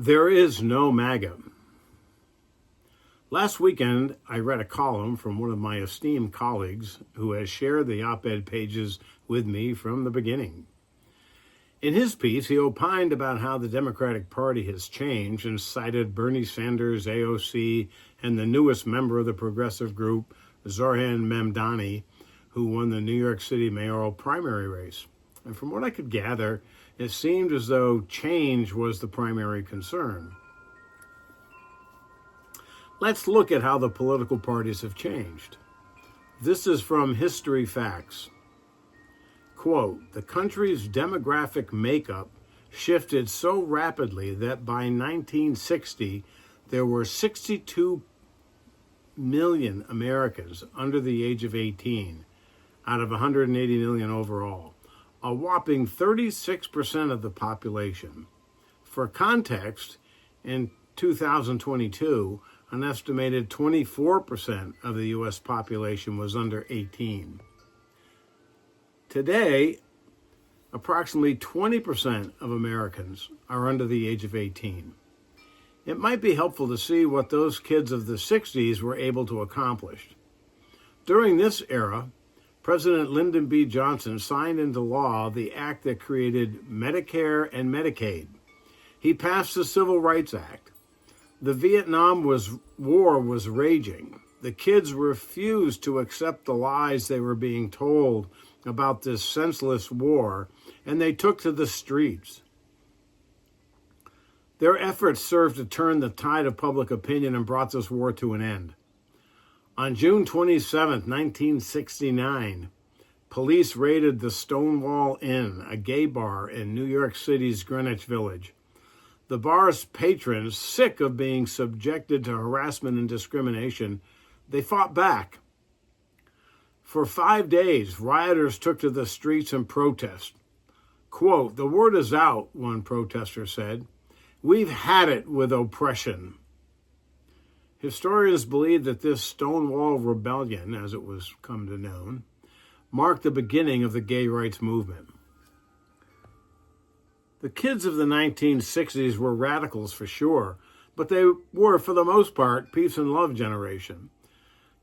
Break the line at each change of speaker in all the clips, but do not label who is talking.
There is no MAGA. Last weekend, I read a column from one of my esteemed colleagues who has shared the op-ed pages with me from the beginning. In his piece, he opined about how the Democratic Party has changed and cited Bernie Sanders, AOC, and the newest member of the progressive group, Zohran Mamdani, who won the New York City mayoral primary race. And from what I could gather, it seemed as though change was the primary concern. Let's look at how the political parties have changed. This is from History Facts. Quote, the country's demographic makeup shifted so rapidly that by 1960, there were 62 million Americans under the age of 18 out of 180 million overall, a whopping 36% of the population. For context, in 2022, an estimated 24% of the U.S. population was under 18. Today, approximately 20% of Americans are under the age of 18. It might be helpful to see what those kids of the 60s were able to accomplish. During this era, President Lyndon B. Johnson signed into law the act that created Medicare and Medicaid. He passed the Civil Rights Act. The Vietnam War was raging. The kids refused to accept the lies they were being told about this senseless war, and they took to the streets. Their efforts served to turn the tide of public opinion and brought this war to an end. On June 27, 1969, police raided the Stonewall Inn, a gay bar in New York City's Greenwich Village. The bar's patrons, sick of being subjected to harassment and discrimination, they fought back. For 5 days, rioters took to the streets in protest. Quote, the word is out, one protester said. We've had it with oppression. Historians believe that this Stonewall Rebellion, as it was come to known, marked the beginning of the gay rights movement. The kids of the 1960s were radicals for sure, but they were, for the most part, peace and love generation.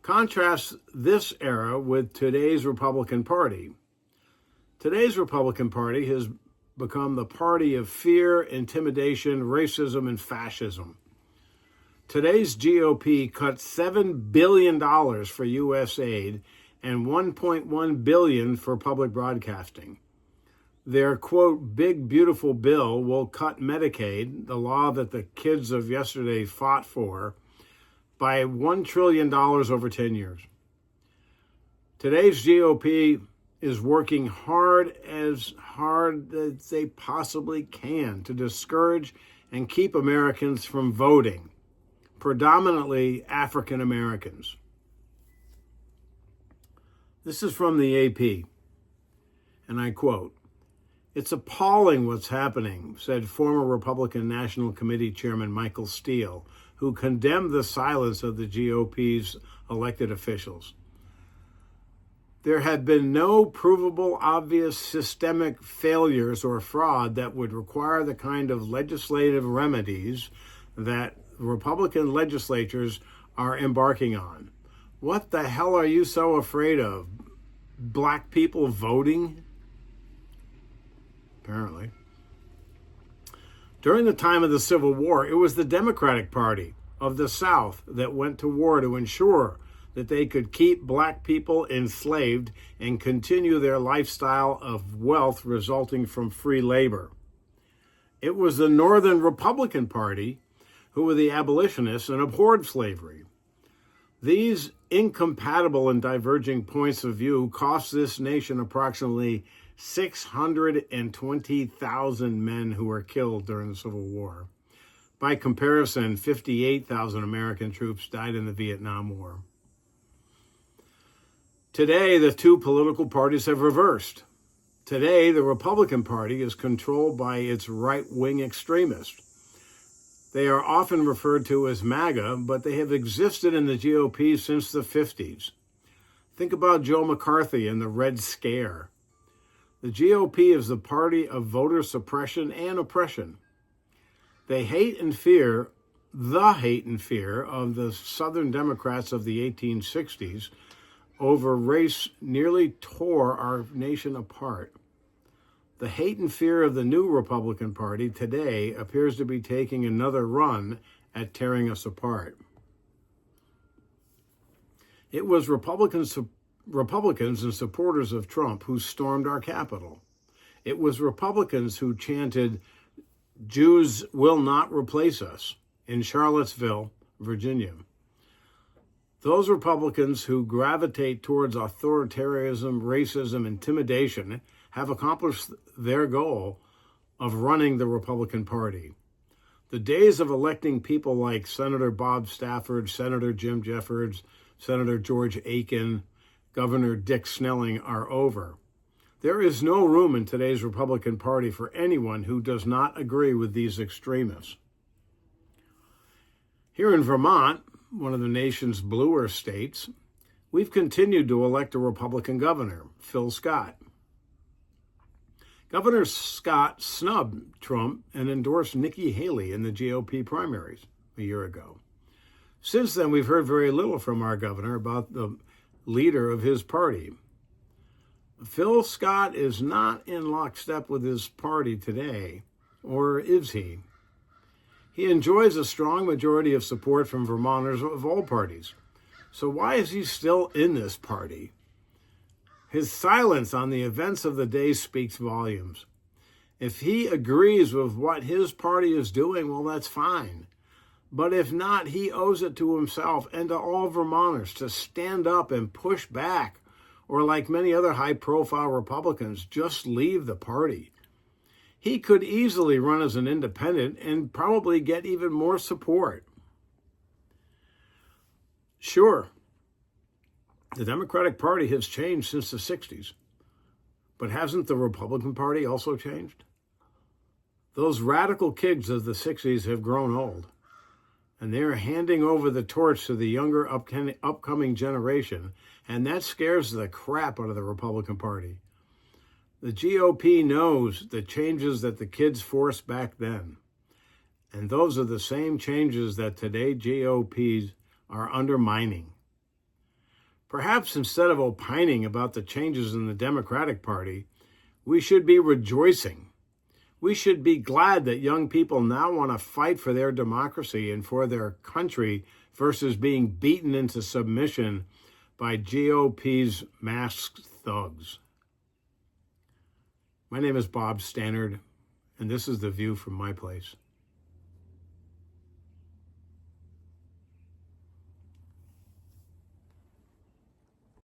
Contrast this era with today's Republican Party. Today's Republican Party has become the party of fear, intimidation, racism, and fascism. Today's GOP cut $7 billion for U.S. aid and $1.1 billion for public broadcasting. Their, quote, big, beautiful bill will cut Medicaid, the law that the kids of yesterday fought for, by $1 trillion over 10 years. Today's GOP is working hard as they possibly can to discourage and keep Americans from voting, predominantly African Americans. This is from the AP, and I quote, it's appalling what's happening, said former Republican National Committee Chairman Michael Steele, who condemned the silence of the GOP's elected officials. There have been no provable, obvious systemic failures or fraud that would require the kind of legislative remedies that Republican legislatures are embarking on. What the hell are you so afraid of? Black people voting? Apparently. During the time of the Civil War, it was the Democratic Party of the South that went to war to ensure that they could keep black people enslaved and continue their lifestyle of wealth resulting from free labor. It was the Northern Republican Party who were the abolitionists and abhorred slavery. These incompatible and diverging points of view cost this nation approximately 620,000 men who were killed during the Civil War. By comparison, 58,000 American troops died in the Vietnam War. Today, the two political parties have reversed. Today, the Republican Party is controlled by its right-wing extremists. They are often referred to as MAGA, but they have existed in the GOP since the 50s. Think about Joe McCarthy and the Red Scare. The GOP is the party of voter suppression and oppression. They hate and fear the hate and fear of the Southern Democrats of the 1860s over race nearly tore our nation apart. The hate and fear of the new Republican Party today appears to be taking another run at tearing us apart. It was Republicans and supporters of Trump who stormed our Capitol. It was Republicans who chanted, "Jews will not replace us," in Charlottesville, Virginia. Those Republicans who gravitate towards authoritarianism, racism, intimidation have accomplished their goal of running the Republican Party. The days of electing people like Senator Bob Stafford, Senator Jim Jeffords, Senator George Aiken, Governor Dick Snelling are over. There is no room in today's Republican Party for anyone who does not agree with these extremists. Here in Vermont, one of the nation's bluer states, we've continued to elect a Republican governor, Phil Scott. Governor Scott snubbed Trump and endorsed Nikki Haley in the GOP primaries a year ago. Since then, we've heard very little from our governor about the leader of his party. Phil Scott is not in lockstep with his party today, or is he? He enjoys a strong majority of support from Vermonters of all parties. So why is he still in this party? His silence on the events of the day speaks volumes. If he agrees with what his party is doing, well, that's fine. But if not, he owes it to himself and to all Vermonters to stand up and push back, or like many other high-profile Republicans, just leave the party. He could easily run as an independent and probably get even more support. Sure, the Democratic Party has changed since the 60s, but hasn't the Republican Party also changed? Those radical kids of the 60s have grown old, and they're handing over the torch to the younger upcoming generation, and that scares the crap out of the Republican Party. The GOP knows the changes that the kids forced back then, and those are the same changes that today GOPs are undermining. Perhaps instead of opining about the changes in the Democratic Party, we should be rejoicing. We should be glad that young people now want to fight for their democracy and for their country versus being beaten into submission by GOP's masked thugs. My name is Bob Stannard, and this is The View from my place.